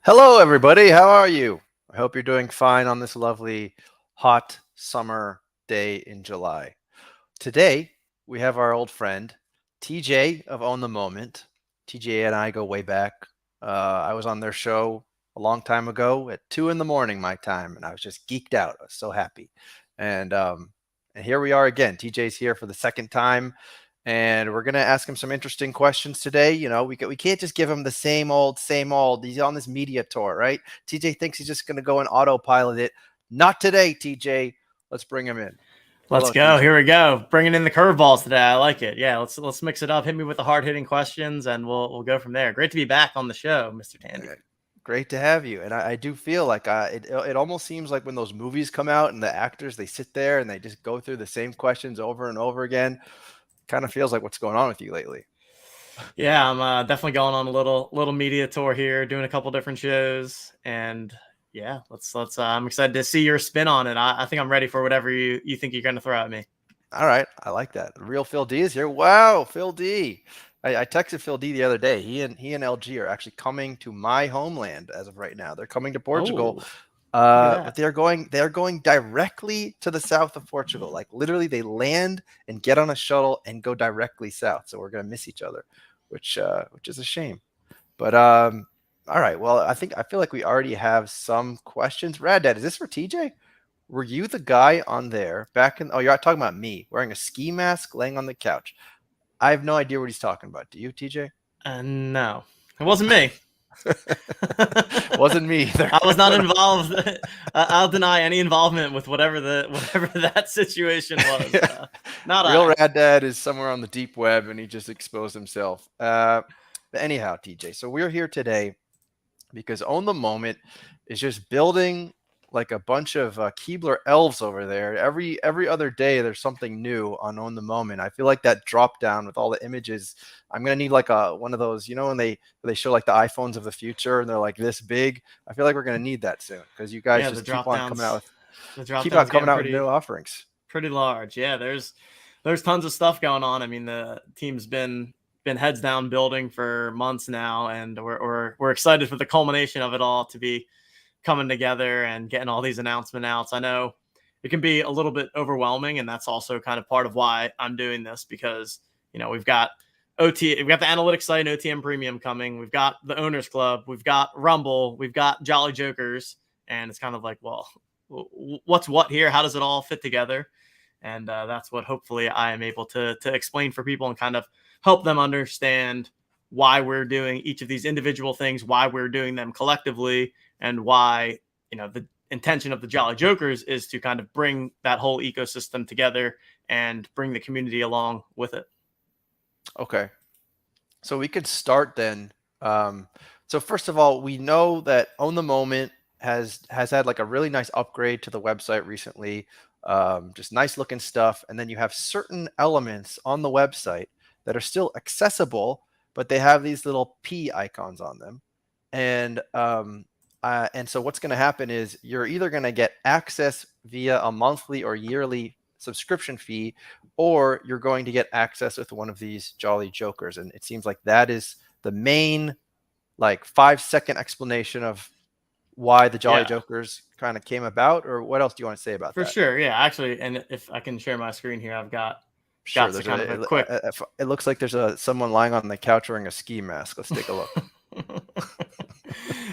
Hello, everybody. How are you? I hope you're doing fine on this lovely hot summer day in July. Today, we have our old friend TJ of Own the Moment. TJ and I go way back. I was on their show a long time ago at 2 in the morning my time, and I was just geeked out. I was so happy. And here we are again. TJ's here for the second time, and we're gonna ask him some interesting questions today. We can't just give him the same old, same old. He's on this media tour, right? TJ thinks he's just gonna go and autopilot it. Not today, TJ. Let's bring him in. Let's Hello, go. TJ. Here we go. Bringing in the curveballs today. I like it. Yeah, let's mix it up. Hit me with the hard hitting questions, and we'll go from there. Great to be back on the show, Mr. Tandy. Great to have you. And I do feel like it almost seems like when those movies come out and the actors, they sit there and they just go through the same questions over and over again. Kind of feels like what's going on with you lately. Yeah, I'm definitely going on a little media tour here, doing a couple different shows, and yeah, let's. I'm excited to see your spin on it. I think I'm ready for whatever you think you're going to throw at me. All right, I like that. The real Phil D is here. Wow, Phil D. I texted Phil D the other day. He and LG are actually coming to my homeland as of right now. They're coming to Portugal. But they're going directly to the south of Portugal. Like literally they land and get on a shuttle and go directly south. So we're gonna miss each other, which is a shame. But all right. Well, I feel like we already have some questions. Rad Dad, is this for TJ? Were you the guy on there back in? Oh, you're talking about me wearing a ski mask, laying on the couch. I have no idea what he's talking about. Do you, TJ? No, it wasn't me. Wasn't me either. I was not involved. I'll deny any involvement with whatever that situation was. Not real Rad Dad is somewhere on the deep web, and he just exposed himself. But anyhow, TJ, so we're here today because Own the Moment is just building like a bunch of Keebler elves over there. Every other day, there's something new on Own the Moment. I feel like that drop down with all the images. I'm gonna need like one of those, when they show like the iPhones of the future and they're like this big. I feel like we're gonna need that soon because you guys just keep on coming out with new offerings. Pretty large, yeah. There's tons of stuff going on. I mean, the team's been heads down building for months now, and we're excited for the culmination of it all to be coming together and getting all these announcement outs. I know it can be a little bit overwhelming, and that's also kind of part of why I'm doing this because, we've got the analytics site and OTM Premium coming. We've got the Owners Club. We've got Rumble. We've got Jolly Jokers. And it's kind of like, well, what's what here? How does it all fit together? And that's what hopefully I am able to explain for people and kind of help them understand why we're doing each of these individual things, why we're doing them collectively, and why, the intention of the Jolly Jokers is to kind of bring that whole ecosystem together and bring the community along with it. Okay. So we could start then. So first of all, we know that Own the Moment has had like a really nice upgrade to the website recently. Just nice looking stuff. And then you have certain elements on the website that are still accessible, but they have these little P icons on them. And so what's going to happen is you're either going to get access via a monthly or yearly subscription fee, or you're going to get access with one of these Jolly Jokers. And it seems like that is the main like 5-second explanation of why the Jolly Jokers kind of came about. Or what else do you want to say about that? For sure. Yeah, actually. And if I can share my screen here, I've got there's kind of a quick. It looks like there's someone lying on the couch wearing a ski mask. Let's take a look.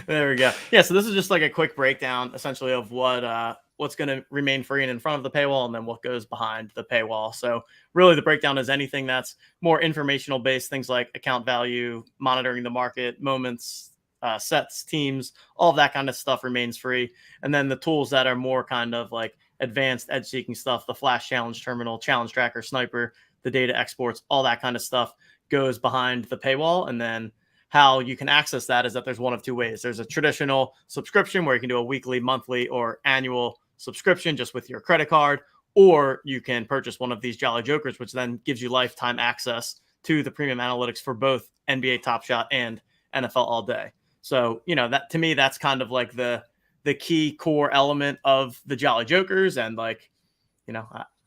There we go. Yeah, so this is just like a quick breakdown essentially of what's going to remain free and in front of the paywall, and then what goes behind the paywall. So really the breakdown is anything that's more informational based, things like account value, monitoring the market, moments, sets, teams, all of that kind of stuff remains free. And then the tools that are more kind of like advanced edge seeking stuff, the flash challenge terminal, challenge tracker, sniper, the data exports, all that kind of stuff goes behind the paywall. And then how you can access that is that there's one of two ways. There's a traditional subscription where you can do a weekly, monthly, or annual subscription just with your credit card, or you can purchase one of these Jolly Jokers, which then gives you lifetime access to the premium analytics for both NBA Top Shot and NFL All Day. So, that to me, that's kind of like the key core element of the Jolly Jokers, and like,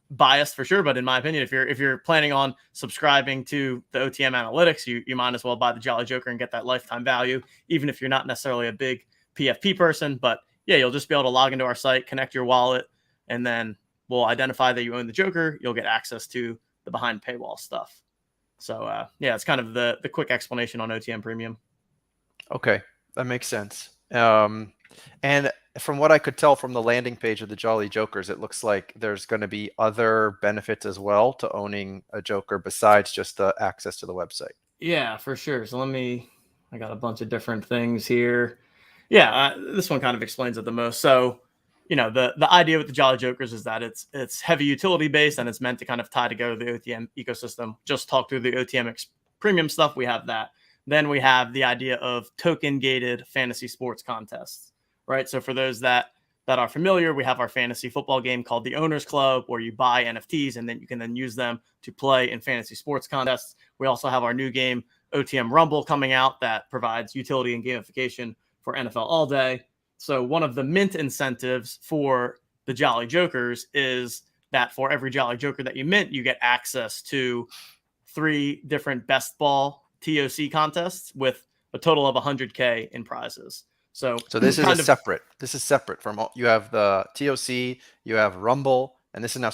biased for sure, but in my opinion, if you're planning on subscribing to the OTM analytics, you might as well buy the Jolly Joker and get that lifetime value, even if you're not necessarily a big PFP person. But yeah, you'll just be able to log into our site, connect your wallet, and then we'll identify that you own the Joker. You'll get access to the behind paywall stuff. So yeah, it's kind of the quick explanation on OTM Premium. Okay, that makes sense. And from what I could tell from the landing page of the Jolly Jokers, it looks like there's going to be other benefits as well to owning a Joker besides just the access to the website. Yeah, for sure. So I got a bunch of different things here. Yeah, this one kind of explains it the most. So, the idea with the Jolly Jokers is that it's heavy utility based and it's meant to kind of tie together the OTM ecosystem. Just talk through the OTM premium stuff. We have that. Then we have the idea of token gated fantasy sports contests, right? So for those that are familiar, we have our fantasy football game called the Owners Club, where you buy NFTs and then you can then use them to play in fantasy sports contests. We also have our new game, OTM Rumble, coming out that provides utility and gamification for NFL All Day. So one of the mint incentives for the Jolly Jokers is that for every Jolly Joker that you mint, you get access to 3 different best ball TOC contests with a total of 100K in prizes. So this is separate from you have the TOC, you have Rumble, and this is now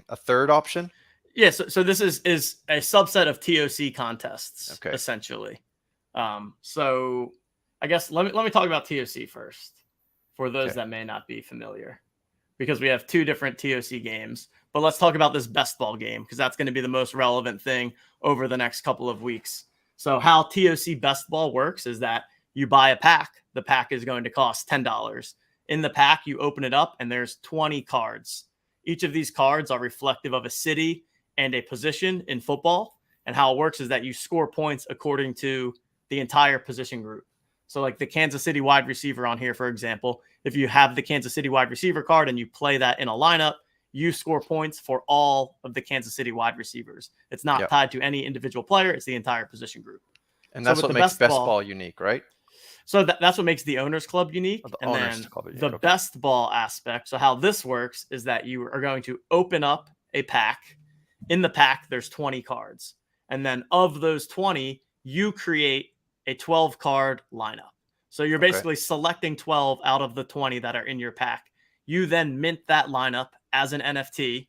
a third option. Yeah, so this is a subset of TOC contests, essentially. So I guess let me talk about TOC first for those that may not be familiar, because we have 2 different TOC games. But let's talk about this best ball game, because that's going to be the most relevant thing over the next couple of weeks. So how TOC best ball works is that you buy a pack. The pack is going to cost $10. In the pack, you open it up and there's 20 cards. Each of these cards are reflective of a city and a position in football. And how it works is that you score points according to the entire position group. So like the Kansas City wide receiver on here, for example, if you have the Kansas City wide receiver card and you play that in a lineup, you score points for all of the Kansas City wide receivers. It's not tied to any individual player. It's the entire position group. And that's what makes best ball unique, right? So that's what makes the Owners Club unique. And then the best ball aspect. So how this works is that you are going to open up a pack. In the pack, there's 20 cards. And then of those 20, you create a 12 card lineup. So you're basically selecting 12 out of the 20 that are in your pack. You then mint that lineup as an NFT.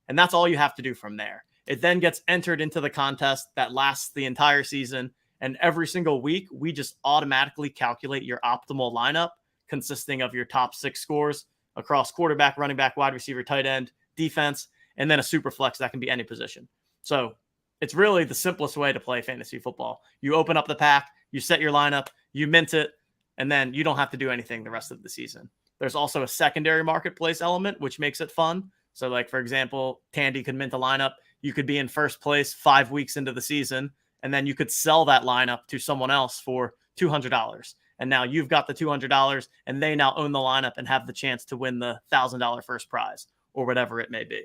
And that's all you have to do from there. It then gets entered into the contest that lasts the entire season. And every single week, we just automatically calculate your optimal lineup consisting of your top 6 scores across quarterback, running back, wide receiver, tight end, defense, and then a super flex that can be any position. So it's really the simplest way to play fantasy football. You open up the pack, you set your lineup, you mint it, and then you don't have to do anything the rest of the season. There's also a secondary marketplace element, which makes it fun. So like, for example, Tandy could mint a lineup. You could be in first place 5 weeks into the season, and then you could sell that lineup to someone else for $200. And now you've got the $200 and they now own the lineup and have the chance to win the $1,000 first prize or whatever it may be.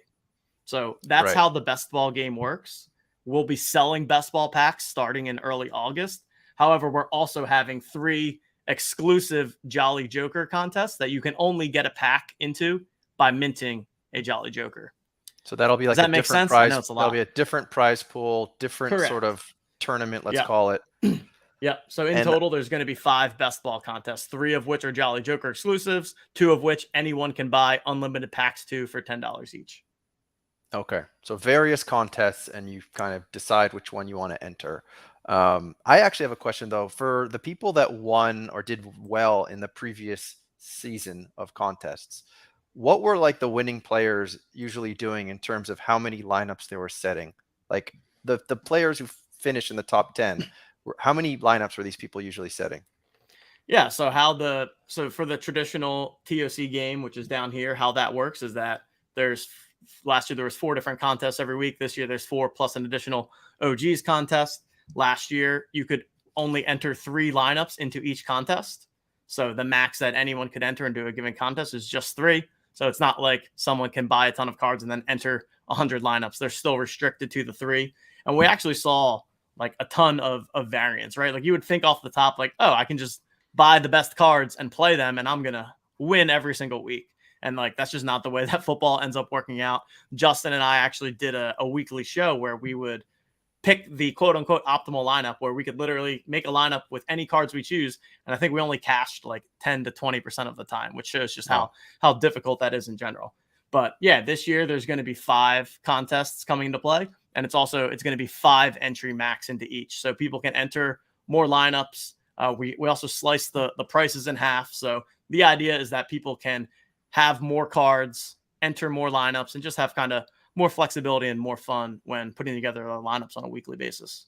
So that's how the best ball game works. We'll be selling best ball packs starting in early August. However, we're also having 3 exclusive Jolly Joker contests that you can only get a pack into by minting a Jolly Joker. So that'll be like a different prize. I know it's a lot. That'll be a different prize pool, different sort of tournament, let's call it. Yep. So in total, there's going to be 5 best ball contests, 3 of which are Jolly Joker exclusives, 2 of which anyone can buy unlimited packs to for $10 each. Okay. So various contests, and you kind of decide which one you want to enter. I actually have a question, though. For the people that won or did well in the previous season of contests, what were like the winning players usually doing in terms of how many lineups they were setting? Like the players who finished in the top 10, how many lineups were these people usually setting? Yeah. So for the traditional TOC game, which is down here, how that works is that last year there was 4 different contests every week. This year there's 4 plus an additional OGs contest. Last year you could only enter 3 lineups into each contest. So the max that anyone could enter into a given contest is just 3. So it's not like someone can buy a ton of cards and then enter 100 lineups. They're still restricted to the 3. And we actually saw like a ton of variance, right? Like you would think off the top, like, oh, I can just buy the best cards and play them and I'm going to win every single week. And like, that's just not the way that football ends up working out. Justin and I actually did a weekly show where we would pick the quote unquote optimal lineup where we could literally make a lineup with any cards we choose. And I think we only cashed like 10 to 20% of the time, which shows just Wow. how difficult that is in general. But yeah, this year there's going to be 5 contests coming into play. And it's going to be 5 entry max into each. So people can enter more lineups. We also slice the prices in half. So the idea is that people can have more cards, enter more lineups, and just have kind of more flexibility and more fun when putting together lineups on a weekly basis.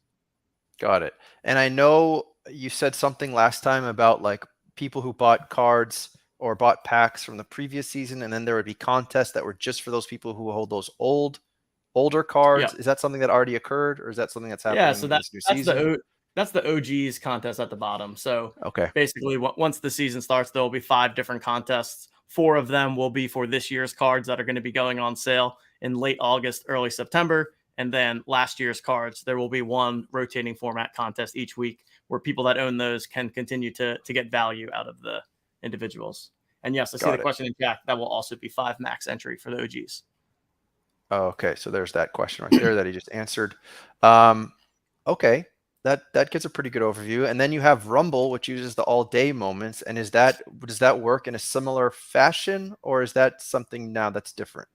Got it. And I know you said something last time about like people who bought cards or bought packs from the previous season, and then there would be contests that were just for those people who hold those older cards. Yep. Is that something that already occurred, or is that something that's Yeah. happening So in this new that's season? that's the OGs contest at the bottom. So Okay. basically, once the season starts, there will be 5 different contests. 4 of them will be for this year's cards that are going to be going on sale in late August, early September. And then last year's cards, there will be 1 rotating format contest each week where people that own those can continue to get value out of the individuals. And yes, I see the Got it. question in chat. That will also be 5 max entry for the OGs. Oh, okay. So there's that question right there that he just answered. Um, okay. That gets a pretty good overview. And then you have Rumble, which uses the all day moments. And does that work in a similar fashion, or is that something now that's different?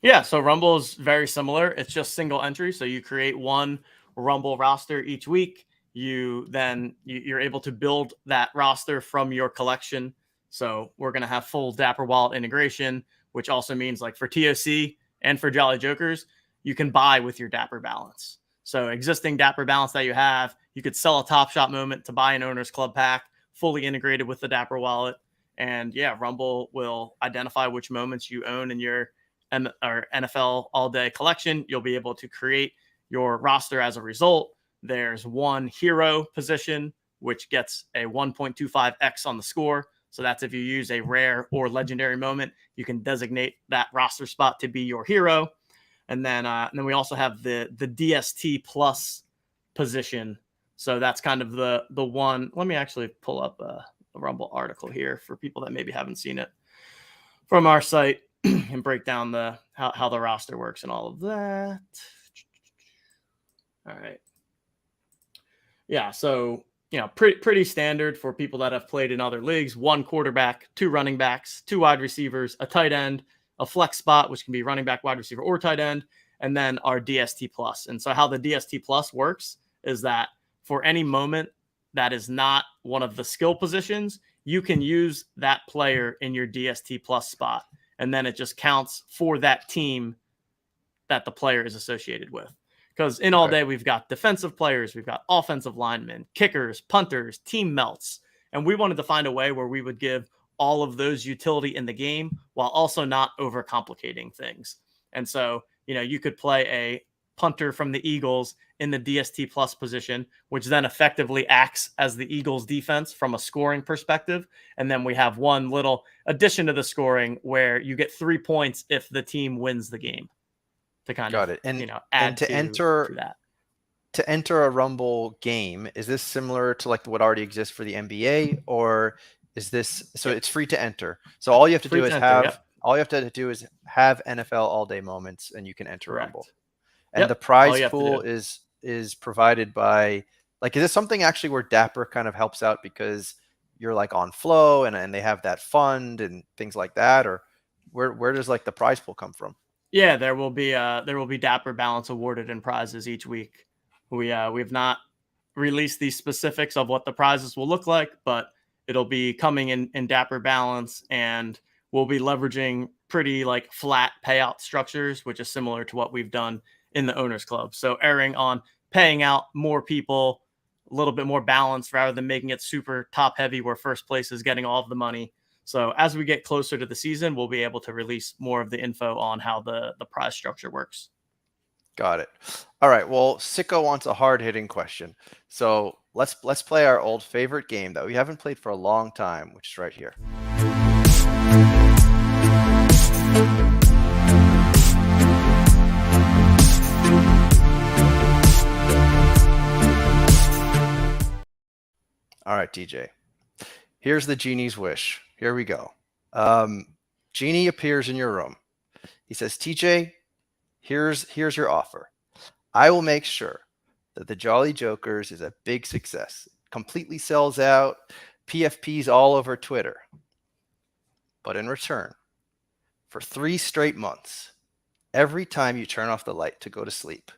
Yeah, so Rumble is very similar. It's just single entry. So you create 1 Rumble roster each week. You're able to build that roster from your collection. So we're going to have full Dapper Wallet integration, which also means like for TOC and for Jolly Jokers, you can buy with your Dapper balance. So existing Dapper balance that you have, you could sell a Top Shot moment to buy an Owner's Club pack, fully integrated with the Dapper Wallet. And yeah, Rumble will identify which moments you own in your or NFL all day collection. You'll be able to create your roster as a result. There's 1 hero position, which gets a 1.25x on the score. So that's if you use a rare or legendary moment, you can designate that roster spot to be your hero. And then we also have the DST plus position. So that's kind of the one. Let me actually pull up a Rumble article here for people that maybe haven't seen it from our site and break down how the roster works and all of that. All right. Yeah, so pretty standard for people that have played in other leagues. 1 quarterback, 2 running backs, 2 wide receivers, a tight end, a flex spot, which can be running back, wide receiver, or tight end, and then our DST plus. And so how the DST plus works is that for any moment that is not one of the skill positions, you can use that player in your DST plus spot. And then it just counts for that team that the player is associated with. Because in all Okay. day, we've got defensive players, we've got offensive linemen, kickers, punters, team melts. And we wanted to find a way where we would give all of those utility in the game while also not overcomplicating things. And so, you could play a punter from the Eagles in the DST plus position, which then effectively acts as the Eagles defense from a scoring perspective. And then we have one little addition to the scoring where you get 3 points if the team wins the game to kind Got of, it. And add to to enter that. a Rumble game, is this similar to like what already exists for the NBA, or is this so Yep. it's free to enter? So all you have to Free do to is enter. Yep. have NFL all day moments, and you can enter Rumble. Correct. And the Yep. All prize you have to pool do. is provided by, like, is this something actually where Dapper kind of helps out because you're like on flow and they have that fund and things like that, or where does like the prize pool come from? Yeah, there will be Dapper balance awarded in prizes each week. We've not released the specifics of what the prizes will look like, but it'll be coming in Dapper balance, and we'll be leveraging pretty like flat payout structures, which is similar to what we've done in the Owners Club. So erring on paying out more people, a little bit more balanced rather than making it super top heavy where first place is getting all of the money. So as we get closer to the season, we'll be able to release more of the info on how the prize structure works. Got it. All right. Well, Sicko wants a hard-hitting question. So let's play our old favorite game that we haven't played for a long time, which is right here. All right, DJ. Here's the genie's wish. Here we go. Genie appears in your room. He says, TJ, here's your offer. I will make sure that the Jolly Jokers is a big success. Completely sells out, PFPs all over Twitter. But in return, for 3 straight months, every time you turn off the light to go to sleep,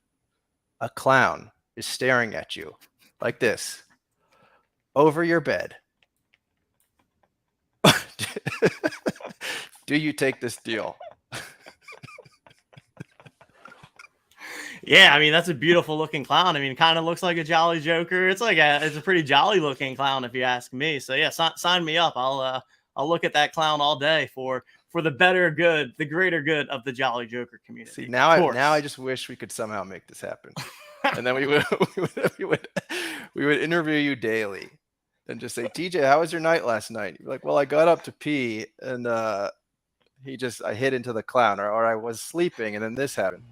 a clown is staring at you like this over your bed. Do you take this deal? Yeah, I mean, that's a beautiful looking clown. I mean, kind of looks like a Jolly Joker. It's a pretty jolly looking clown if you ask me. So yeah, sign me up. I'll look at that clown all day for the better good, the greater good of the Jolly Joker community. See, now I just wish we could somehow make this happen. And then we would interview you daily and just say, TJ, how was your night last night? You're like, well, I got up to pee and I hit into the clown, or I was sleeping and then this happened.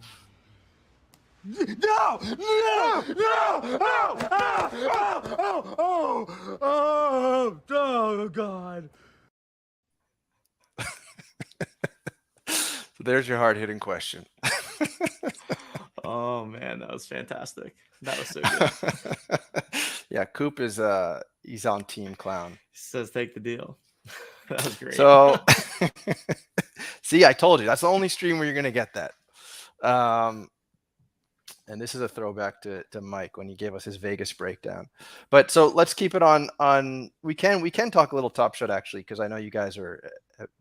No! Oh, God. So there's your hard-hitting question. Oh, man, that was fantastic. That was so good. Yeah, Coop is he's on Team Clown. He says take the deal. That was great. So, see, I told you, that's the only stream where you're going to get that. And this is a throwback to Mike when he gave us his Vegas breakdown. But so let's keep it on. We can talk a little Top Shot actually, because I know you guys are.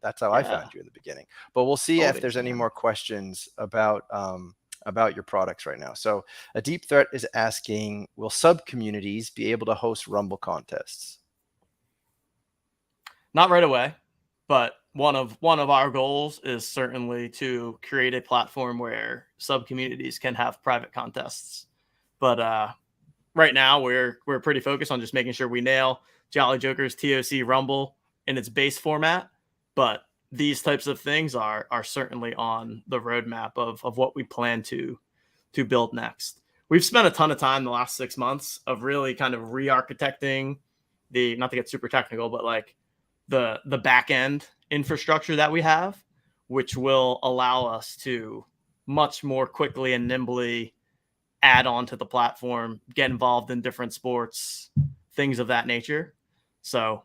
That's how I found you in the beginning. But we'll see if there's any more questions about your products right now. So a Deep Threat is asking, will sub communities be able to host Rumble contests? Not right away, but one of our goals is certainly to create a platform where sub communities can have private contests. But right now we're pretty focused on just making sure we nail Jolly Joker's TOC Rumble in its base format. But these types of things are certainly on the roadmap of what we plan to build next. We've spent a ton of time the last 6 months of really kind of re-architecting not to get super technical, but like the back end infrastructure that we have, which will allow us to much more quickly and nimbly add on to the platform, get involved in different sports, things of that nature. So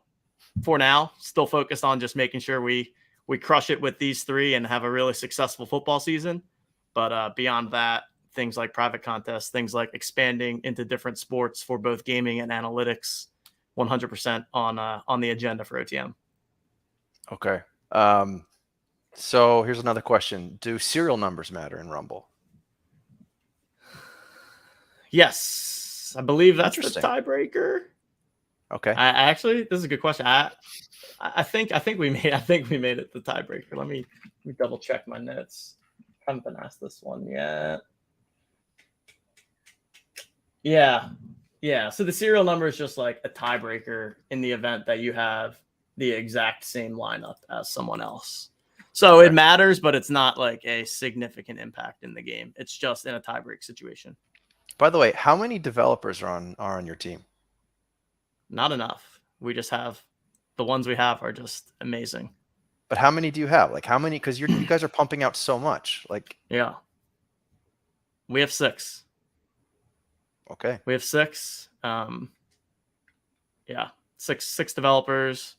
for now, still focused on just making sure we crush it with these 3 and have a really successful football season. But beyond that, things like private contests, things like expanding into different sports for both gaming and analytics, 100% on the agenda for OTM. Okay. So here's another question. Do serial numbers matter in Rumble? Yes. I believe that's the tiebreaker. Okay. I actually, this is a good question. I think we made it the tiebreaker. Let me double check my notes. I haven't been asked this one yet. Yeah. So the serial number is just like a tiebreaker in the event that you have the exact same lineup as someone else. So it matters, but it's not like a significant impact in the game. It's just in a tiebreak situation. By the way, how many developers are on your team? Not enough. We just have the ones we have are just amazing. But how many do you have? Like how many? Because you guys are pumping out so much. Like yeah, we have 6. Okay, we have 6. Yeah, six developers,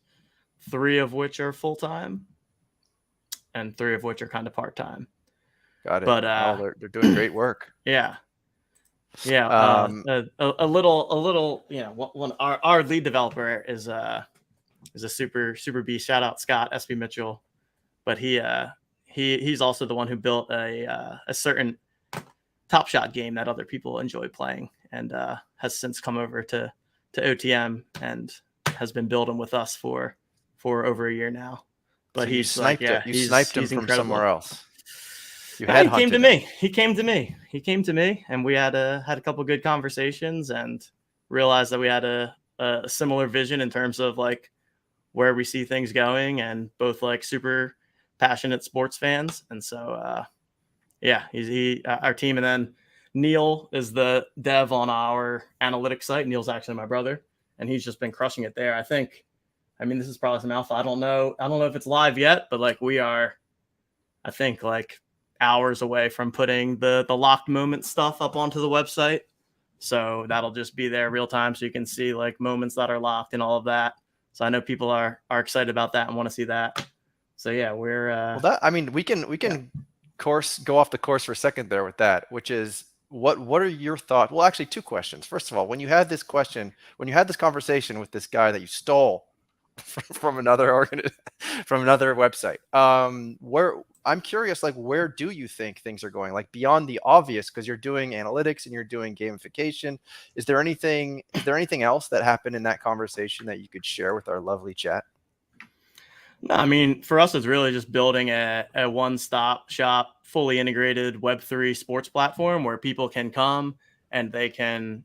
3 of which are full time, and 3 of which are kind of part time. Got it. But they're doing great work. Yeah. A little. You know, one our lead developer is a super beast. Shout out Scott SB Mitchell, but he's also the one who built a certain Top Shot game that other people enjoy playing, and has since come over to OTM and has been building with us for over a year now. But so you sniped him from somewhere else. He came to me. He came to me, and we had a couple good conversations, and realized that we had a similar vision in terms of like where we see things going, and both like super passionate sports fans. And so, he's our team. And then Neil is the dev on our analytics site. Neil's actually my brother, and he's just been crushing it there. I mean, this is probably some alpha. I don't know if it's live yet, but like we are, I think like hours away from putting the locked moment stuff up onto the website. So that'll just be there real time, so you can see like moments that are locked and all of that. So I know people are excited about that and want to see that. So yeah, we're Well, that I mean, we yeah. can course go off the course for a second there with that, which is what are your thoughts? Well, actually, two questions. First of all, when you had this conversation with this guy that you stole from another from another website, where I'm curious, like, where do you think things are going? Like beyond the obvious, because you're doing analytics and you're doing gamification. Is there anything else that happened in that conversation that you could share with our lovely chat? No, I mean, for us, it's really just building a one-stop shop, fully integrated Web3 sports platform where people can come and they can,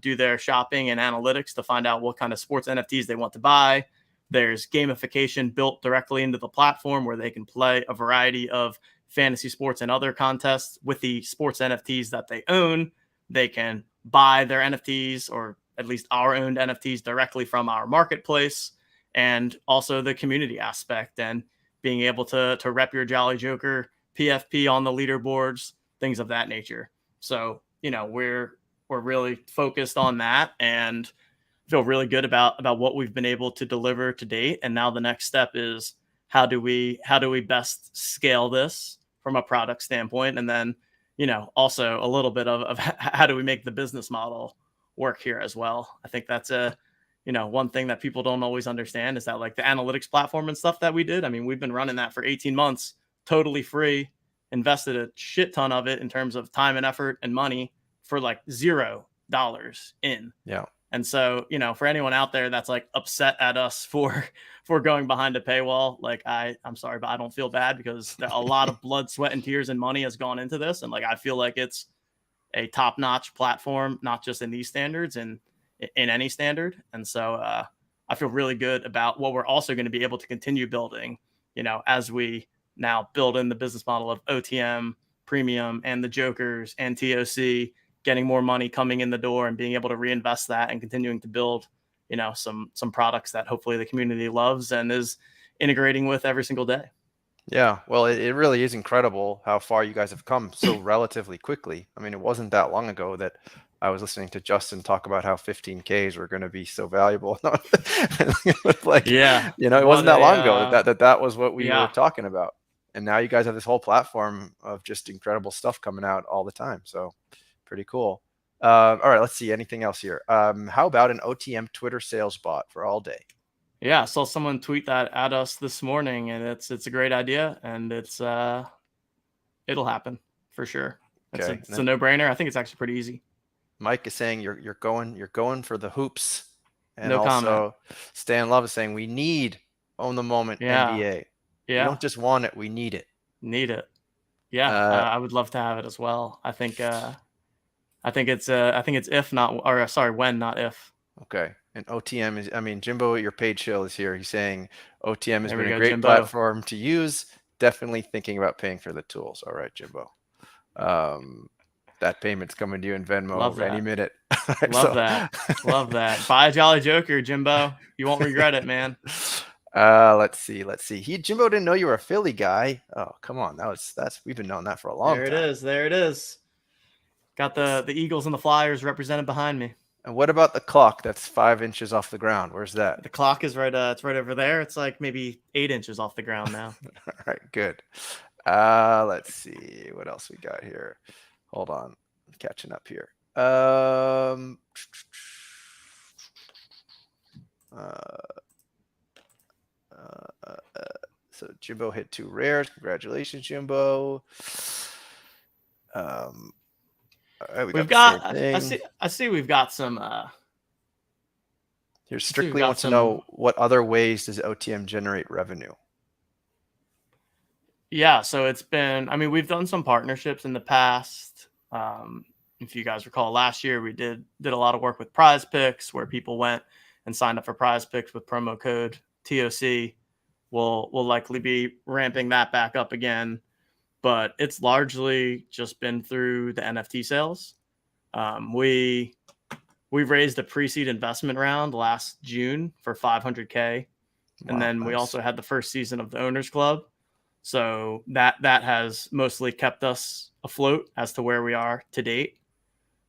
do their shopping and analytics to find out what kind of sports NFTs they want to buy. There's gamification built directly into the platform where they can play a variety of fantasy sports and other contests with the sports NFTs that they own. They can buy their NFTs, or at least our owned NFTs, directly from our marketplace, and also the community aspect and being able to rep your Jolly Joker PFP on the leaderboards, things of that nature. So, we're really focused on that and feel really good about what we've been able to deliver to date. And now the next step is how do we best scale this from a product standpoint? And then, also a little bit of how do we make the business model work here as well? I think that's one thing that people don't always understand is that like the analytics platform and stuff that we did. I mean, we've been running that for 18 months, totally free, invested a shit ton of it in terms of time and effort and money for like $0 in. Yeah. And so, for anyone out there that's like upset at us for going behind a paywall, like I'm sorry, but I don't feel bad because a lot of blood, sweat, and tears and money has gone into this. And like I feel like it's a top-notch platform, not just in these standards and in any standard. And so I feel really good about what we're also going to be able to continue building, as we now build in the business model of OTM, premium, and the Jokers and TOC, getting more money coming in the door and being able to reinvest that and continuing to build, some products that hopefully the community loves and is integrating with every single day. Yeah, well, it really is incredible how far you guys have come so relatively quickly. I mean, it wasn't that long ago that I was listening to Justin talk about how 15Ks were going to be so valuable. Like, Yeah. it wasn't What that long ago a, that was what we were yeah. talking about. And now you guys have this whole platform of just incredible stuff coming out all the time. So pretty cool. All right, let's see. Anything else here? How about an OTM Twitter sales bot for all day? Yeah, I saw someone tweet that at us this morning, and it's a great idea, and it'll happen for sure. Okay. And It's a then no brainer. I think it's actually pretty easy. Mike is saying you're going for the hoops, and No comment. also Stan Love is saying we need own the moment Yeah, NBA. We yeah, don't just want it, we need it. need it. Yeah, Uh, I would love to have it as well. I think it's if not, or sorry, when, not if. okay. And OTM is, I mean, Jimbo at your page show is here. He's saying OTM has There been we a go, great Jimbo. platform to use. Definitely thinking about paying for the tools. All right, Jimbo. Um, that payment's coming to you in Love Venmo any that. minute. Love So that. Love that. Buy a Jolly Joker, Jimbo. You won't regret it, man. let's see. Let's see. Jimbo didn't know you were a Philly guy. Oh, come on. That's we've been knowing that for a long There it time. is. There it is. Got the Eagles and the Flyers represented behind me. And what about the clock that's 5 inches off the ground? Where's that? The clock is right. It's right over there. It's like maybe 8 inches off the ground now. All right, good. Let's see what else we got here. Hold on, I'm catching up here. So Jimbo hit 2 rares. Congratulations, Jimbo. All right, we We've got the got. same thing. I see. We've got some. Here, We've strictly got wants to some. know what other ways does OTM generate revenue? Yeah. So it's been. I mean, we've done some partnerships in the past. If you guys recall, last year we did a lot of work with Prize Picks, where people went and signed up for Prize Picks with promo code TOC. We'll likely be ramping that back up again, but it's largely just been through the NFT sales. We raised a pre-seed investment round last June for 500K, and Wow, then we nice. also had the first season of the Owners Club, so that has mostly kept us afloat as to where we are to date.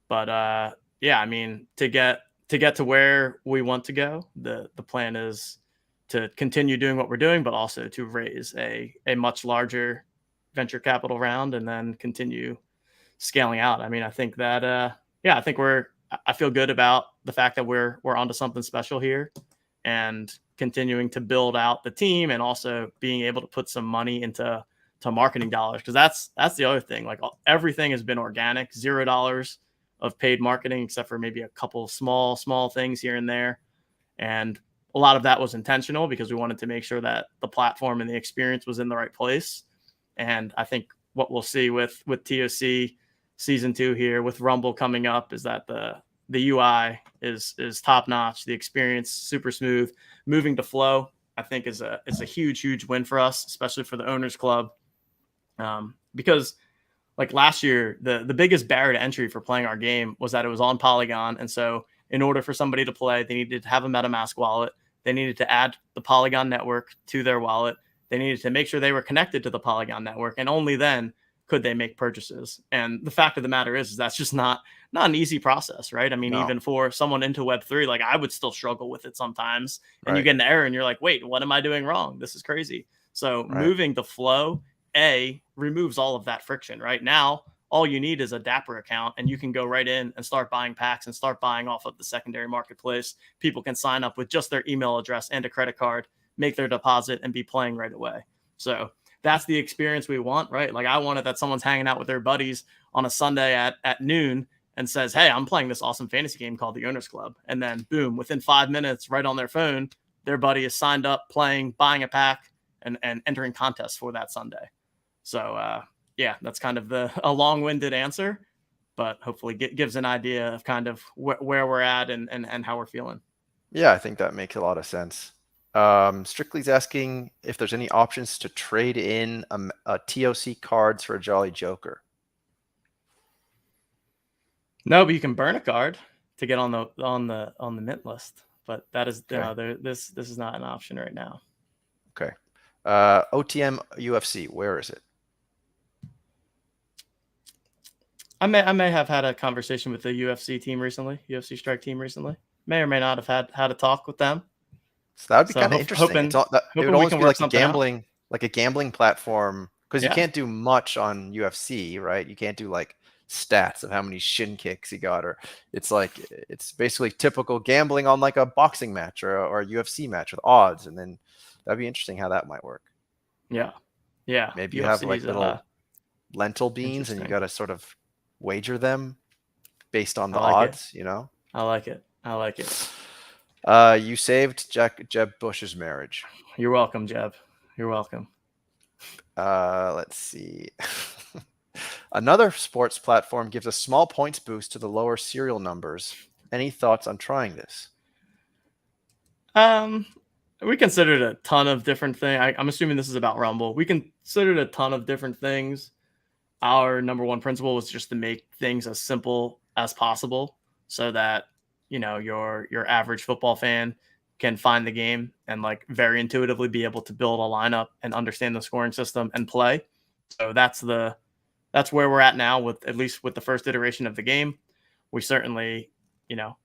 But yeah, I mean, to get to where we want to go, the plan is to continue doing what we're doing, but also to raise a much larger venture capital round and then continue scaling out. I mean, I think that yeah, I think I feel good about the fact that we're onto something special here and continuing to build out the team and also being able to put some money into marketing dollars, because that's the other thing. Like everything has been organic, $0 of paid marketing except for maybe a couple small things here and there. And a lot of that was intentional because we wanted to make sure that the platform and the experience was in the right place. And I think what we'll see with TOC season 2 here with Rumble coming up is that the UI is top notch. The experience super smooth. Moving to Flow, I think is a huge win for us, especially for the owners club, because like last year, the biggest barrier to entry for playing our game was that it was on Polygon, and so in order for somebody to play, they needed to have a MetaMask wallet. They needed to add the Polygon network to their wallet. They needed to make sure they were connected to the Polygon network, and only then could they make purchases. And the fact of the matter is that's just not an easy process, right? I mean, No. even for someone into Web3, like I would still struggle with it sometimes. And you Right. get an error and you're like, wait, what am I doing wrong? This is crazy. So Right. moving to Flow, removes all of that friction. Right now, all you need is a Dapper account and you can go right in and start buying packs and start buying off of the secondary marketplace. People can sign up with just their email address and a credit card, make their deposit, and be playing right away. So that's the experience we want, right? Like I wanted that someone's hanging out with their buddies on a Sunday at noon and says, hey, I'm playing this awesome fantasy game called the Owners Club. And then boom, within 5 minutes, right on their phone, their buddy is signed up, playing, buying a pack, and entering contests for that Sunday. So yeah, that's kind of a long-winded answer, but hopefully gives an idea of kind of where we're at and how we're feeling. Yeah, I think that makes a lot of sense. Strictly's asking if there's any options to trade in a TOC cards for a Jolly Joker. No, but you can burn a card to get on the mint list. But that is Okay. this is not an option right now. Okay. OTM UFC, where is it? I may have had a conversation with the UFC team recently, UFC Strike team recently. May or may not have had a talk with them. So that would be So kind of interesting. It's all that it would we almost can be work something out. like a gambling platform, because you Yeah. can't do much on UFC, right? You can't do like stats of how many shin kicks he got, or it's basically typical gambling on like a boxing match or a UFC match with odds, and then that'd be interesting how that might work. Yeah. Yeah. Maybe you have UFC like is little lentil beans and you interesting. got to sort of wager them based on the I like it. odds, you know? I like it. I like it. You saved Jeb Bush's marriage. You're welcome, Jeb. You're welcome. Let's see. Another sports platform gives a small points boost to the lower serial numbers. Any thoughts on trying this? We considered a ton of different things. I'm assuming this is about Rumble. We considered a ton of different things. Our number one principle was just to make things as simple as possible so that, your average football fan can find the game and like very intuitively be able to build a lineup and understand the scoring system and play. So that's where we're at now, with at least with the first iteration of the game. We certainly,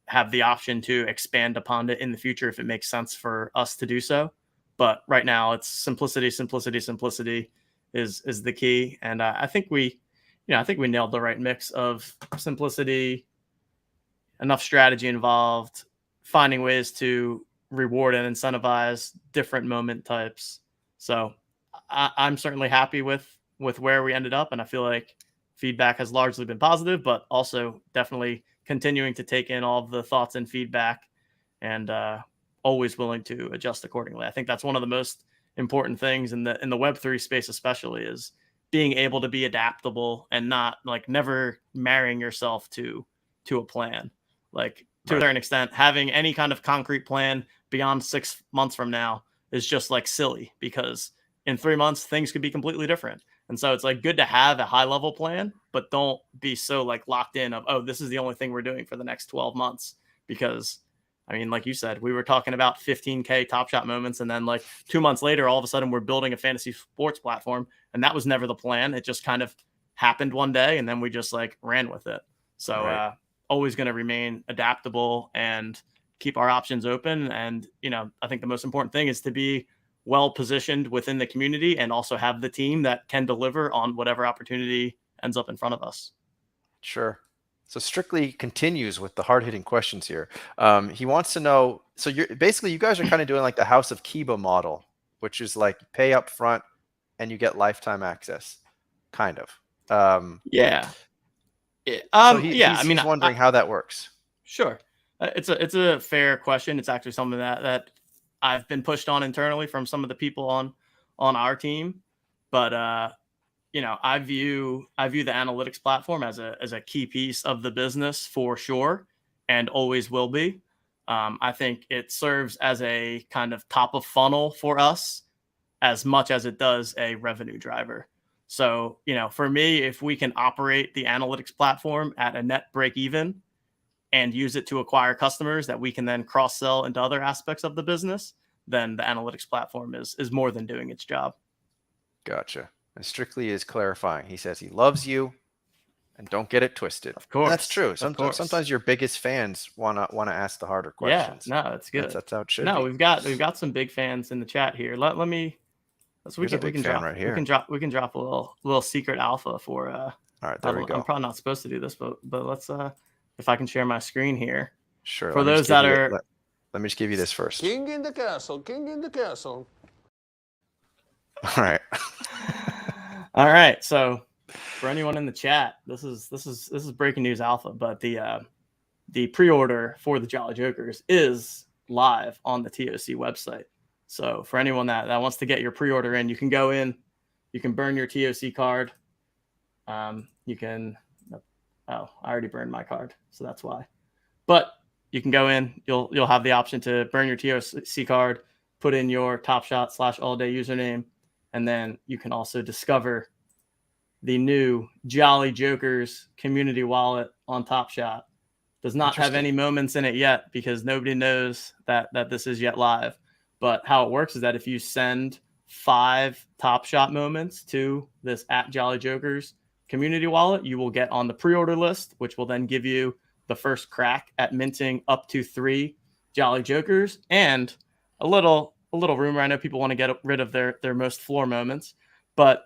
have the option to expand upon it in the future if it makes sense for us to do so. But right now it's simplicity is the key. And I think we nailed the right mix of simplicity, enough strategy involved, finding ways to reward and incentivize different moment types. So I'm certainly happy with where we ended up, and I feel like feedback has largely been positive, but also definitely continuing to take in all of the thoughts and feedback, and always willing to adjust accordingly. I think that's one of the most important things in the Web3 space, especially, is being able to be adaptable and not like never marrying yourself to a plan. Like to a certain extent, having any kind of concrete plan beyond 6 months from now is just like silly, because in 3 months things could be completely different. And so it's like good to have a high level plan, but don't be so like locked in of, oh, this is the only thing we're doing for the next 12 months. Because I mean, like you said, we were talking about 15K Top Shot moments. And then like 2 months later, all of a sudden we're building a fantasy sports platform. And that was never the plan. It just kind of happened one day. And then we just like ran with it. So always going to remain adaptable and keep our options open. And, I think the most important thing is to be well positioned within the community and also have the team that can deliver on whatever opportunity ends up in front of us. Sure. So Strictly continues with the hard hitting questions here. He wants to know. So you guys are kind of doing like the House of Kiba model, which is like pay up front and you get lifetime access, kind of. Yeah. So Yeah. I mean, he's wondering how that works. sure. It's a fair question. It's actually something that I've been pushed on internally from some of the people on our team. But I view the analytics platform as a key piece of the business for sure, and always will be. I think it serves as a kind of top of funnel for us as much as it does a revenue driver. So, for me, if we can operate the analytics platform at a net break even and use it to acquire customers that we can then cross sell into other aspects of the business, then the analytics platform is more than doing its job. Gotcha. And Strictly is clarifying. He says he loves you, and don't get it twisted. Of And that's course. true. Of course. Sometimes your biggest fans wanna ask the harder Yeah, questions. no, it's good. That's how it should No, be. we've got some big fans in the chat here. Let me so Here's a big fan right here. we can drop a little secret alpha for All right, there we go. I'm probably not supposed to do this, but let's if I can share my screen here. Sure. For those that are let me just give you this first. King in the castle, king in the castle. All right. All right. So for anyone in the chat, this is breaking news alpha, but the pre-order for the Jolly Jokers is live on the TOC website. So for anyone that wants to get your pre-order in, you can go in, you can burn your TOC card. You can, I already burned my card, so that's why. But you can go in, you'll have the option to burn your TOC card, put in your Top Shot / all day username, and then you can also discover the new Jolly Jokers community wallet on Top Shot. Does not have any moments in it yet because nobody knows that this is yet live. But how it works is that if you send 5 Top Shot moments to this @JollyJokers community wallet, you will get on the pre-order list, which will then give you the first crack at minting up to 3 Jolly Jokers and a little rumor. I know people want to get rid of their most floor moments, but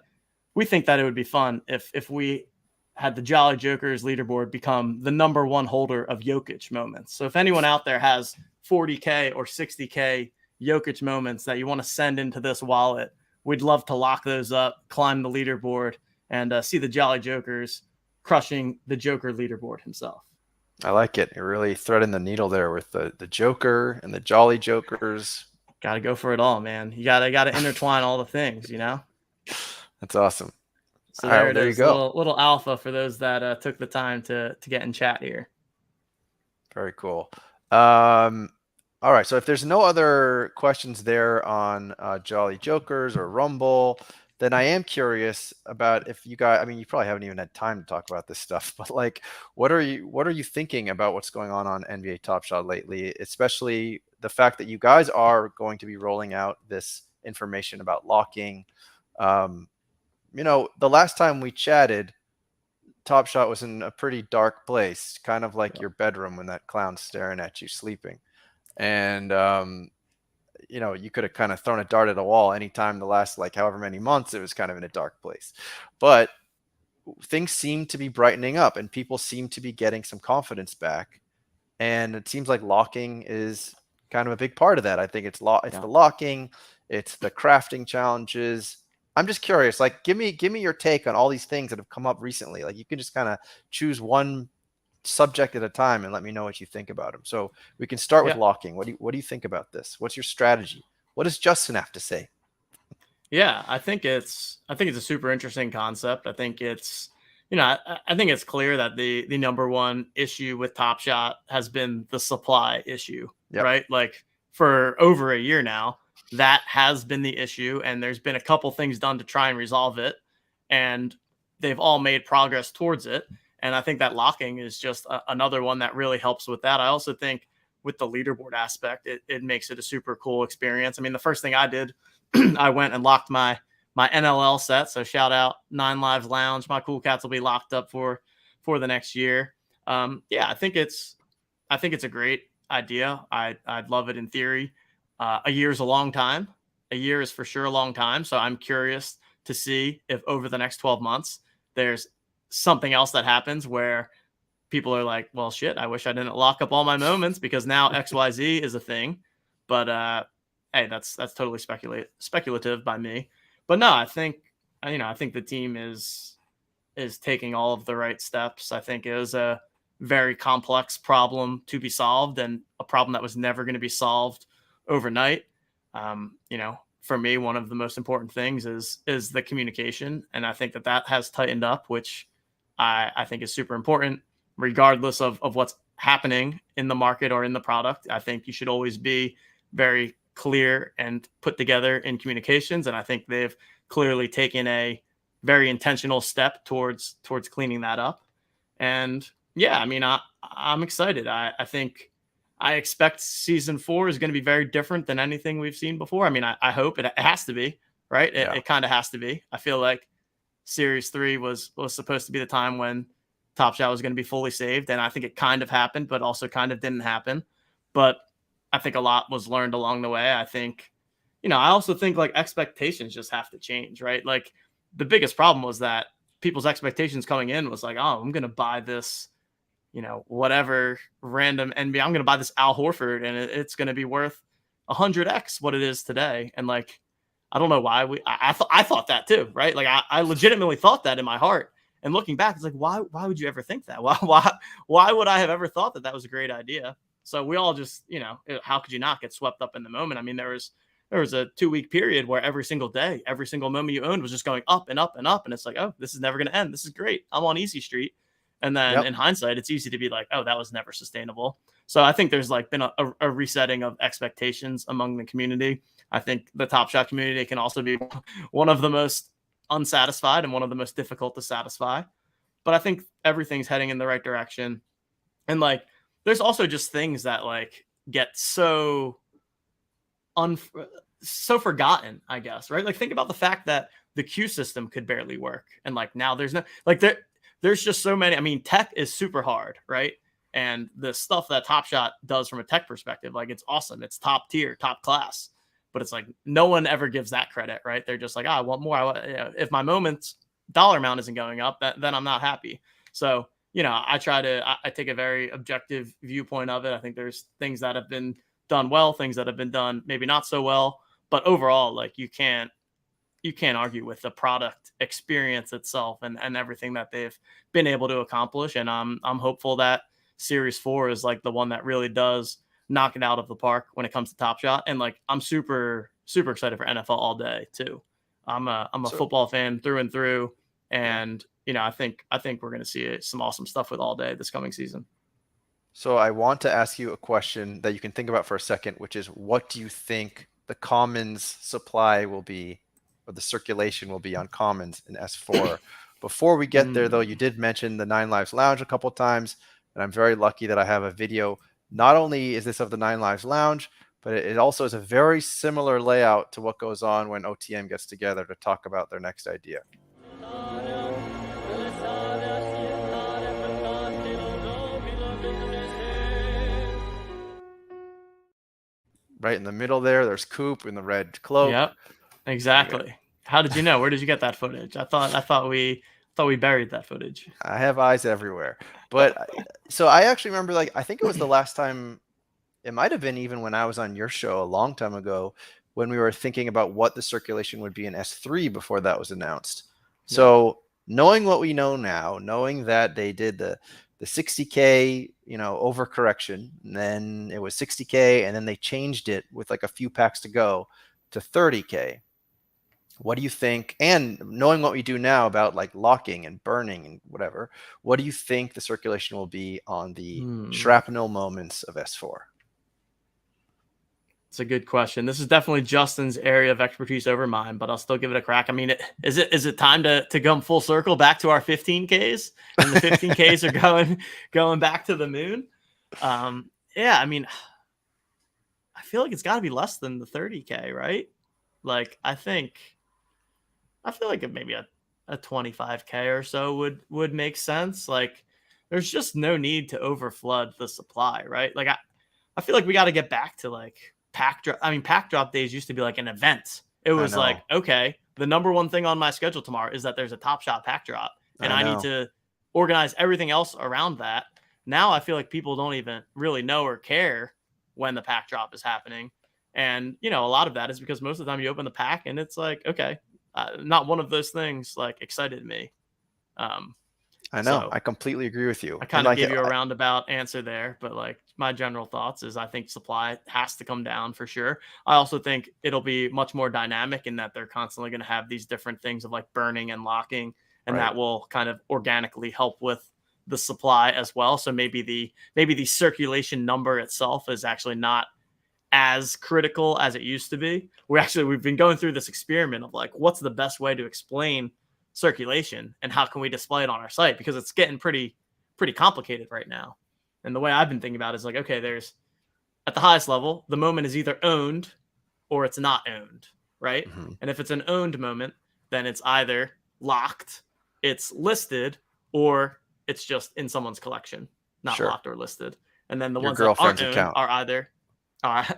we think that it would be fun if we had the Jolly Jokers leaderboard become the #1 holder of Jokic moments. So if anyone out there has 40K or 60K Jokic moments that you want to send into this wallet, we'd love to lock those up, climb the leaderboard, and see the Jolly Jokers crushing the Joker leaderboard himself. I like it. You're really threading the needle there with the Joker and the Jolly Jokers. Got to go for it all, man. You gotta intertwine all the things, That's awesome. So all right, there you go. Little alpha for those that took the time to get in chat here. Very cool. All right. So if there's no other questions there on Jolly Jokers or Rumble, then I am curious about if you guys, I mean, you probably haven't even had time to talk about this stuff, but like, what are you thinking about what's going on NBA Top Shot lately, especially the fact that you guys are going to be rolling out this information about locking. The last time we chatted, Top Shot was in a pretty dark place, kind of like your bedroom when that clown's staring at you sleeping. And, you could have kind of thrown a dart at a wall anytime the last, like, however many months, it was kind of in a dark place. But things seem to be brightening up and people seem to be getting some confidence back. And it seems like locking is kind of a big part of that. I think it's the locking, it's the crafting challenges. I'm just curious, like, give me your take on all these things that have come up recently. Like, you can just kind of choose one subject at a time and let me know what you think about them. So we can start with locking. What do you think about this? What's your strategy? What does Justin have to say? Yeah, I think it's a super interesting concept. I think it's, I think it's clear that the #1 issue with Top Shot has been the supply issue, right? Like, for over a year now, that has been the issue, and there's been a couple things done to try and resolve it, and they've all made progress towards it. And I think that locking is just another one that really helps with that. I also think with the leaderboard aspect, it makes it a super cool experience. I mean, the first thing I did, I went and locked my NLL set. So shout out 9 Lives Lounge. My cool cats will be locked up for the next year. Yeah, I think it's a great idea. I'd love it in theory. A year is a long time. A year is for sure a long time. So I'm curious to see if over the next 12 months there's something else that happens where people are like, well, shit, I wish I didn't lock up all my moments because now XYZ is a thing. But hey, that's totally speculative by me. But no, I think I think the team is taking all of the right steps. I think it was a very complex problem to be solved and a problem that was never going to be solved overnight. For me, one of the most important things is the communication, and I think that has tightened up, which I think is super important, regardless of what's happening in the market or in the product. I think you should always be very clear and put together in communications, and I think they've clearly taken a very intentional step towards cleaning that up. And yeah, I mean, I'm excited. I think I expect season 4 is going to be very different than anything we've seen before. I mean, I hope it has to be, right? Yeah. It kind of has to be. I feel like series 3 was supposed to be the time when Top Shot was going to be fully saved, and I think it kind of happened, but also kind of didn't happen. But I think a lot was learned along the way. I think, I also think like expectations just have to change, right? Like the biggest problem was that people's expectations coming in was like, oh, I'm going to buy this, whatever random NBA. I'm going to buy this Al Horford and it's going to be worth 100x what it is today. And like, I don't know why I thought that too, right? Like I legitimately thought that in my heart. And looking back, it's like, why would you ever think that? Why would I have ever thought that was a great idea? So we all just, how could you not get swept up in the moment? I mean, there was a 2-week period where every single day, every single moment you owned was just going up and up and up. And it's like, oh, this is never going to end. This is great. I'm on easy street. And then in hindsight, it's easy to be like, oh, that was never sustainable. So I think there's like been a resetting of expectations among the community. I think the Top Shot community can also be one of the most unsatisfied and one of the most difficult to satisfy. But I think everything's heading in the right direction. And like, there's also just things that like get so forgotten, I guess, right? Like think about the fact that the queue system could barely work. And like now there's no, like there's just so many. I mean, tech is super hard, right? And the stuff that Top Shot does from a tech perspective, like it's awesome. It's top tier, top class. But it's like no one ever gives that credit, right? They're just like, I want more. If my moment's dollar amount isn't going up, then I'm not happy. So, I take a very objective viewpoint of it. I think there's things that have been done well, things that have been done maybe not so well. But overall, like you can't argue with the product experience itself and everything that they've been able to accomplish. And I'm hopeful that Series 4 is like the one that really does knock it out of the park when it comes to Top Shot. And like I'm super, super excited for NFL all day too. I'm a football fan through and through. And I think we're going to see some awesome stuff with all day this coming season. So I want to ask you a question that you can think about for a second, which is what do you think the commons supply will be, or the circulation will be on commons in S4? Before we get there, though, you did mention the 9 Lives Lounge a couple times, and I'm very lucky that I have a video. Not only is this of the 9 Lives Lounge, but it also is a very similar layout to what goes on when OTM gets together to talk about their next idea. Right in the middle there's Coop in the red cloak. Yep, exactly. Yeah. How did you know? Where did you get that footage? I thought we buried that footage. I have eyes everywhere. But so I actually remember, like, I think it was the last time, it might have been even when I was on your show a long time ago, when we were thinking about what the circulation would be in S3 before that was announced. Yeah. So knowing what we know now, knowing that they did the 60K, overcorrection, and then it was 60K, and then they changed it with like a few packs to go to 30K. What do you think? And knowing what we do now about like locking and burning and whatever, what do you think the circulation will be on the shrapnel moments of S4? It's a good question. This is definitely Justin's area of expertise over mine, but I'll still give it a crack. I mean, is it time to come full circle back to our 15Ks, and the 15Ks are going back to the moon? Yeah, I mean, I feel like it's got to be less than the 30K, right? Like, I feel like maybe a 25K or so would make sense. Like, there's just no need to overflood the supply, right? Like I feel like we got to get back to like pack drop. I mean, pack drop days used to be like an event. It I was like, know. okay, the number one thing on my schedule tomorrow is that there's a Top Shot pack drop, and I I need know. to organize everything else around that. Now I feel like people don't even really know or care when the pack drop is happening. And, a lot of that is because most of the time you open the pack and it's like, okay, not one of those things like excited me. Um, I know. so I completely agree with you. I And kind of like, gave you a roundabout answer there, but like my general thoughts is I think supply has to come down for sure. I also think it'll be much more dynamic in that they're constantly going to have these different things of like burning and locking, and right. that will kind of organically help with the supply as well. So maybe the circulation number itself is actually not as critical as it used to be. We've been going through this experiment of like, what's the best way to explain circulation and how can we display it on our site, because it's getting pretty complicated right now. And the way I've been thinking about it is like, okay, there's at the highest level, the moment is either owned or it's not owned, right? Mm-hmm. And if it's an owned moment, then it's either locked, it's listed, or it's just in someone's collection, not Sure. locked or listed. And then the Your ones that aren't girlfriend's owned account.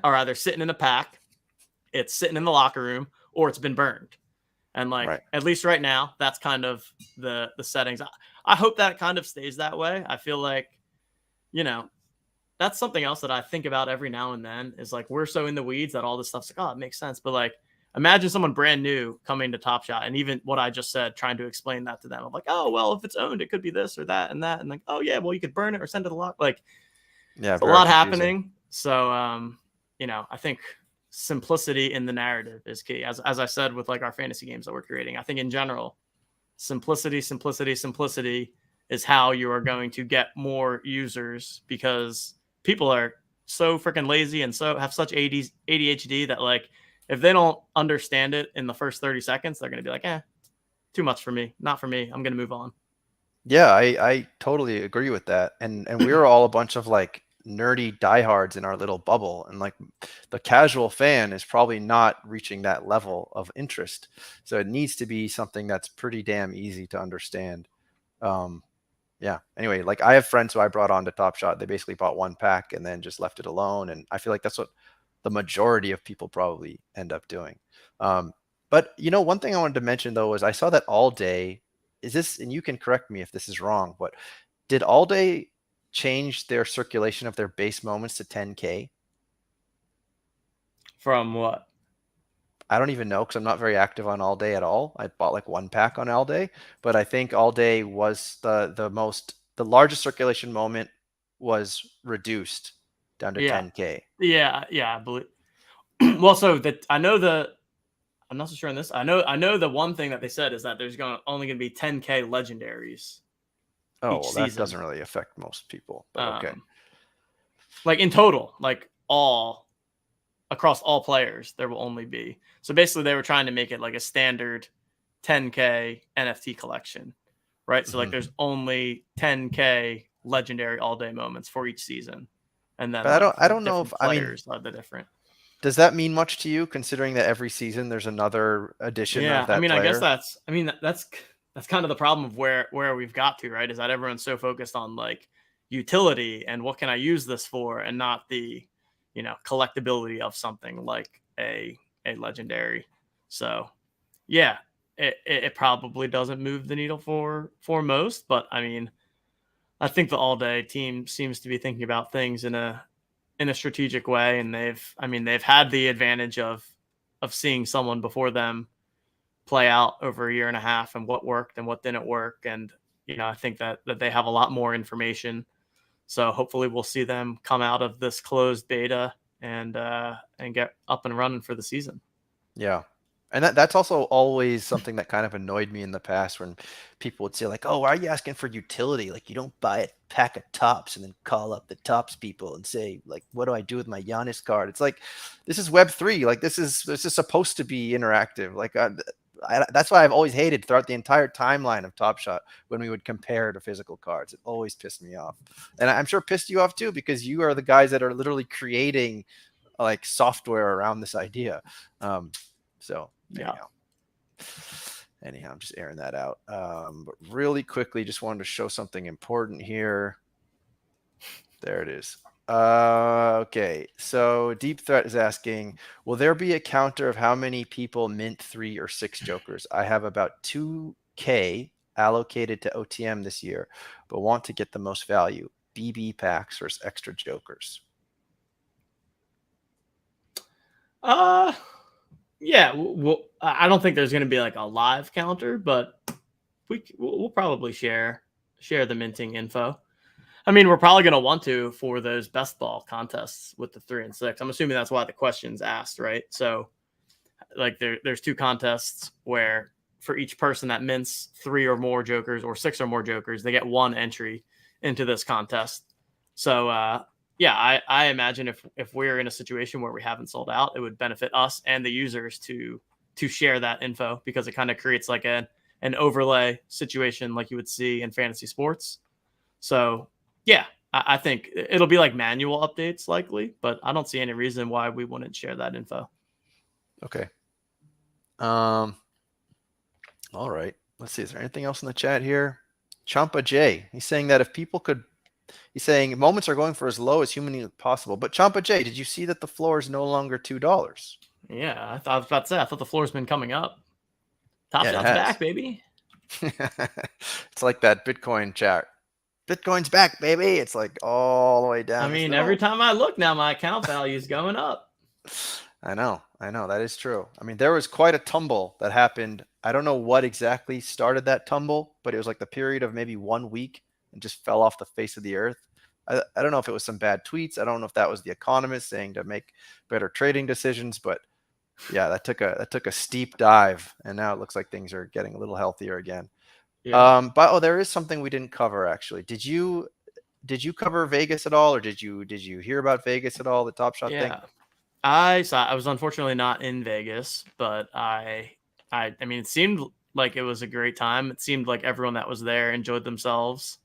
are either sitting in a pack, it's sitting in the locker room, or it's been burned. And like, Right. at least right now, that's kind of the settings. I hope that kind of stays that way. I feel like, that's something else that I think about every now and then is like, we're so in the weeds that all this stuff's like, oh, it makes sense. But like, imagine someone brand new coming to Top Shot, and even what I just said, trying to explain that to them. I'm like, oh, well, if it's owned, it could be this or that and that. And like, oh yeah, well, you could burn it or send it a lot. Like, Yeah. it's a Very lot confusing. happening. So, I think simplicity in the narrative is key. As I said with like our fantasy games that we're creating, I think in general, simplicity is how you are going to get more users, because people are so freaking lazy and so have such ADHD that like, if they don't understand it in the first 30 seconds, they're going to be like, too much for me, not for me. I'm going to move on. Yeah, I totally agree with that. And we were all a bunch of like nerdy diehards in our little bubble, and like the casual fan is probably not reaching that level of interest. So it needs to be something that's pretty damn easy to understand. Um, yeah. Anyway, like I have friends who I brought on to Top Shot. They basically bought one pack and then just left it alone. And I feel like that's what the majority of people probably end up doing. Um, but one thing I wanted to mention though was I saw that All Day is this, and you can correct me if this is wrong, but did All Day change their circulation of their base moments to 10K? From what? I don't even know because I'm not very active on All Day at all. I bought like one pack on All Day, but I think All Day was the largest circulation moment was reduced down to Yeah. 10K. Yeah. I believe. Well, so that I'm not so sure on this. I know the one thing that they said is that there's only going to be 10K legendaries Oh, each well, that season. doesn't really affect most people, but okay. Like in total, like across all players, there will only be. So basically, they were trying to make it like a standard 10K NFT collection, right? So like, Mhm. there's only 10K legendary all day moments for each season, and then But like I the don't know if different players are the different. does that mean much to you considering that every season there's another edition Yeah, of that I guess player? that's kind of the problem of where we've got to, right? Is that everyone's so focused on like utility and what can I use this for, and not the collectability of something like a legendary. So yeah, it probably doesn't move the needle for most, but I mean, I think the all day team seems to be thinking about things in a strategic way, and they've had the advantage of seeing someone before them play out over a year and a half and what worked and what didn't work. And, I think that they have a lot more information. So hopefully we'll see them come out of this closed beta and get up and running for the season. Yeah. And that's also always something that kind of annoyed me in the past when people would say like, "Oh, why are you asking for utility? Like you don't buy a pack of tops and then call up the tops people and say like, what do I do with my Giannis card?" It's like this is Web3. Like this is supposed to be interactive. Like that's why I've always hated throughout the entire timeline of Top Shot when we would compare to physical cards. It always pissed me off, and I'm sure it pissed you off too because you are the guys that are literally creating like software around this idea. So Yeah. anyhow. Anyhow, I'm just airing that out. But really quickly, just wanted to show something important here. There it is. Okay, so Deep Threat is asking, will there be a counter of how many people mint 3 or 6 jokers? I have about 2K allocated to OTM this year, but want to get the most value. BB packs versus extra jokers. Yeah, I don't think there's going to be like a live counter, but we'll probably share the minting info. I mean, we're probably going to want to for those best ball contests with the 3 and 6. I'm assuming that's why the question's asked, right? So, like, there's 2 contests where for each person that mints 3 or more jokers or 6 or more jokers, they get 1 entry into this contest. So, yeah, I imagine if we're in a situation where we haven't sold out, it would benefit us and the users to share that info, because it kind of creates like an overlay situation like you would see in fantasy sports. So, yeah, I think it'll be like manual updates likely, but I don't see any reason why we wouldn't share that info. Okay. All right. Let's see. Is there anything else in the chat here? Champa J. He's saying that if people could, he's saying moments are going for as low as humanly possible. But Champa J, did you see that the floor is no longer $2? Yeah, I was about to say, I thought the floor's been coming up. Top Yeah, it Shot's has. back, baby. It's like that Bitcoin chat. Bitcoin's back, baby. It's like all the way down. I mean, every time I look now, my account value is going up. I know. That is true. I mean, there was quite a tumble that happened. I don't know what exactly started that tumble, but it was like the period of maybe 1 week and just fell off the face of the earth. I don't know if it was some bad tweets. I don't know if that was the economist saying to make better trading decisions, but yeah, that took a steep dive, and now it looks like things are getting a little healthier again. Yeah. But there is something we didn't cover actually. Did you cover Vegas at all, or did you hear about Vegas at all? The Top Shot thing. Yeah. I was unfortunately not in Vegas, but I mean, it seemed like it was a great time. It seemed like everyone that was there enjoyed themselves.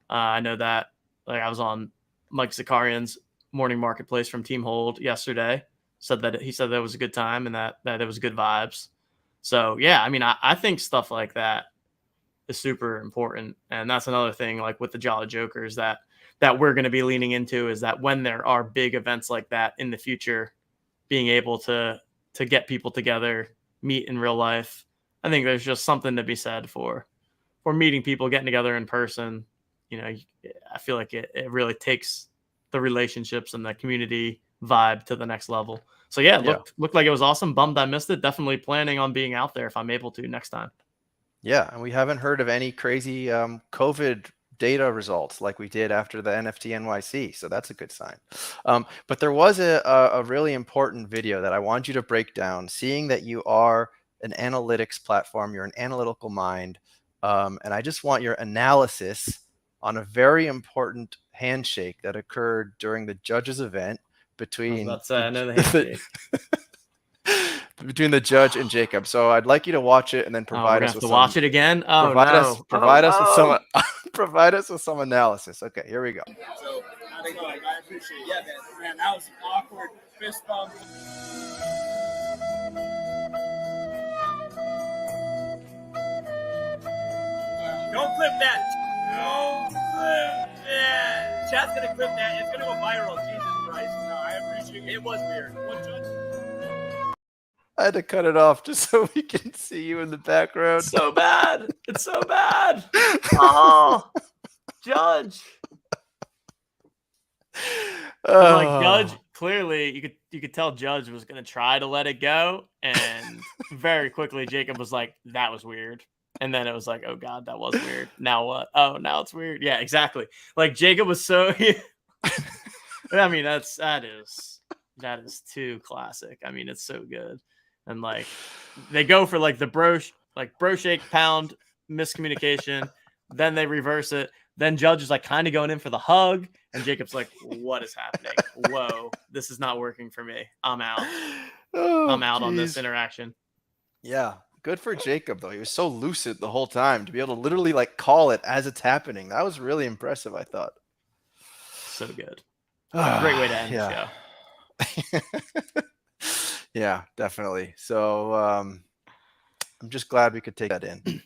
I know that, like, I was on Mike Zakarian's morning marketplace from Team Hold yesterday. He said that it was a good time and that it was good vibes. So yeah, I mean, I think stuff like that is super important, and that's another thing, like with the Jolly Jokers, that we're going to be leaning into, is that when there are big events like that in the future, being able to get people together, meet in real life. I think there's just something to be said for meeting people, getting together in person. You know, I feel like it really takes the relationships and the community vibe to the next level. So yeah, looked like it was awesome. Bummed I missed it. Definitely planning on being out there if I'm able to next time. Yeah, and we haven't heard of any crazy COVID data results like we did after the NFT NYC, so that's a good sign. But there was a really important video that I want you to break down, seeing that you are an analytics platform, you're an analytical mind, and I just want your analysis on a very important handshake that occurred during the judges' event between. I was about to say, I know the handshake. Between the judge and Jacob. So I'd like you to watch it and then provide us with some. Watch it again. Oh no! Provide us with some. Provide us with some analysis. Okay, here we go. So I appreciate it. Yeah, man, that was awkward. Fist bump. Don't clip that. Don't clip that. Chat's gonna clip that. It's gonna go viral. Jesus Christ. No, I appreciate it. It was weird. What judge? I had to cut it off just so we can see you in the background. So bad. It's so bad. Oh, Judge. Like, Judge, clearly you could tell Judge was going to try to let it go, and very quickly Jacob was like, that was weird. And then it was like, oh God, that was weird. Now what? Oh, now it's weird. Yeah, exactly. Like, Jacob was so I mean, that is too classic. I mean, it's so good. And like, they go for like the bro shake pound miscommunication, then they reverse it. Then Judge is like kind of going in for the hug, and Jacob's like, what is happening? Whoa, this is not working for me. I'm out. I'm out on this interaction. Yeah. Good for Jacob, though. He was so lucid the whole time to be able to literally like call it as it's happening. That was really impressive, I thought. So good. Great way to end the show. Yeah, definitely. So I'm just glad we could take that in.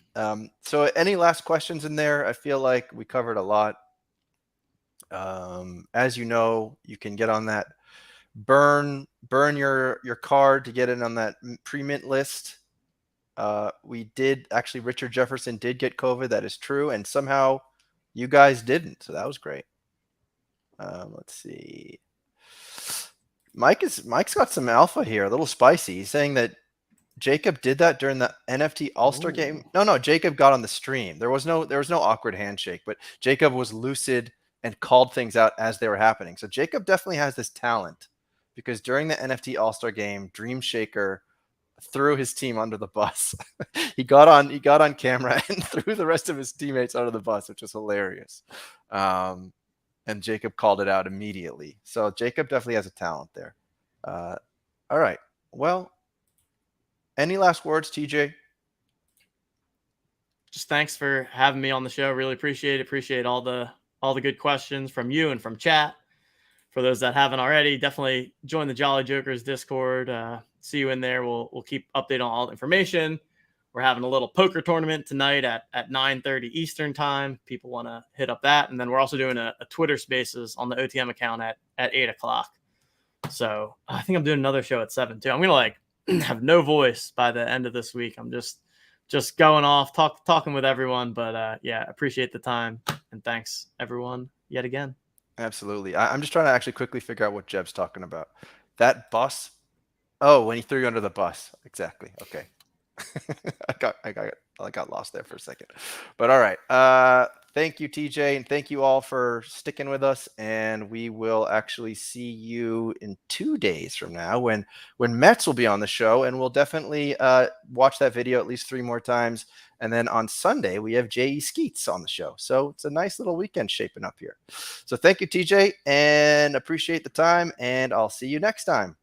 So any last questions in there? I feel like we covered a lot. As you know, you can get on that burn your card to get in on that pre-mint list. We did actually, Richard Jefferson did get COVID. That is true. And somehow you guys didn't. So that was great. Let's see. Mike's got some alpha here, a little spicy. He's saying that Jacob did that during the NFT All-Star game. No, Jacob got on the stream. There was no awkward handshake, but Jacob was lucid and called things out as they were happening. So Jacob definitely has this talent, because during the NFT All-Star game, Dream Shaker threw his team under the bus. he got on camera and threw the rest of his teammates under the bus, which was hilarious. And Jacob called it out immediately. So Jacob definitely has a talent there. All right. Well, any last words, TJ? Just thanks for having me on the show. Really appreciate it. Appreciate all the good questions from you and from chat. For those that haven't already, definitely join the Jolly Jokers Discord. See you in there. We'll keep update on all the information. We're having a little poker tournament tonight at 9:30 Eastern time. People want to hit up that. And then we're also doing a Twitter Spaces on the OTM account at 8 o'clock. So I think I'm doing another show at 7 too. I'm going to have no voice by the end of this week. I'm just going off, talking with everyone. But yeah, appreciate the time. And thanks everyone yet again. Absolutely. I'm just trying to actually quickly figure out what Jeb's talking about. That bus. Oh, when he threw you under the bus. Exactly. Okay. I got lost there for a second. But all right. Thank you, TJ, and thank you all for sticking with us. And we will actually see you in 2 days from now when Mets will be on the show, and we'll definitely watch that video at least 3 more times. And then on Sunday, we have J.E. Skeets on the show. So it's a nice little weekend shaping up here. So thank you, TJ, and appreciate the time. And I'll see you next time.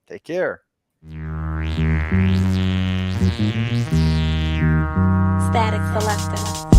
Take care. Static Selector.